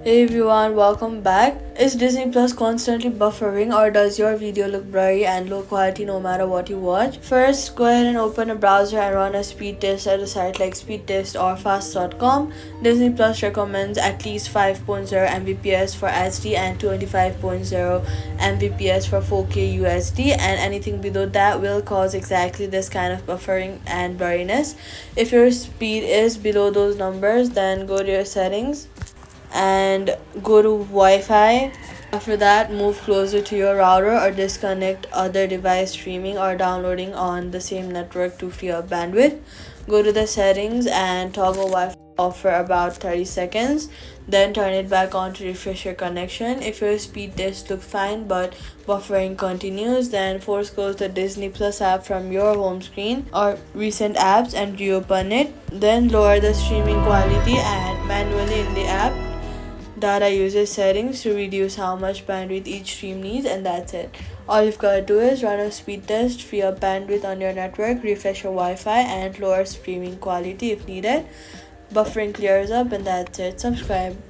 Hey everyone, welcome back. Is Disney Plus constantly buffering, or does your video look blurry and low quality no matter what you watch? First, go ahead and open a browser and run a speed test at a site like speedtest or fast.com. Disney Plus recommends at least 5.0 Mbps for HD and 25.0 Mbps for 4K USD, and anything below that will cause exactly this kind of buffering and blurriness. If your speed is below those numbers, then go to your settings and go to Wi-Fi. After that, move closer to your router or disconnect other device streaming or downloading on the same network to free up bandwidth. Go to the settings and toggle Wi-Fi off for about 30 seconds. Then turn it back on to refresh your connection. If your speed test looks fine but buffering continues, then force close the Disney Plus app from your home screen or recent apps and reopen it. Then lower the streaming quality and manually in the app data usage settings to reduce how much bandwidth each stream needs, and that's it. All you've got to do is run a speed test, free up bandwidth on your network, refresh your Wi-Fi, and lower streaming quality if needed. Buffering clears up, and that's it. Subscribe.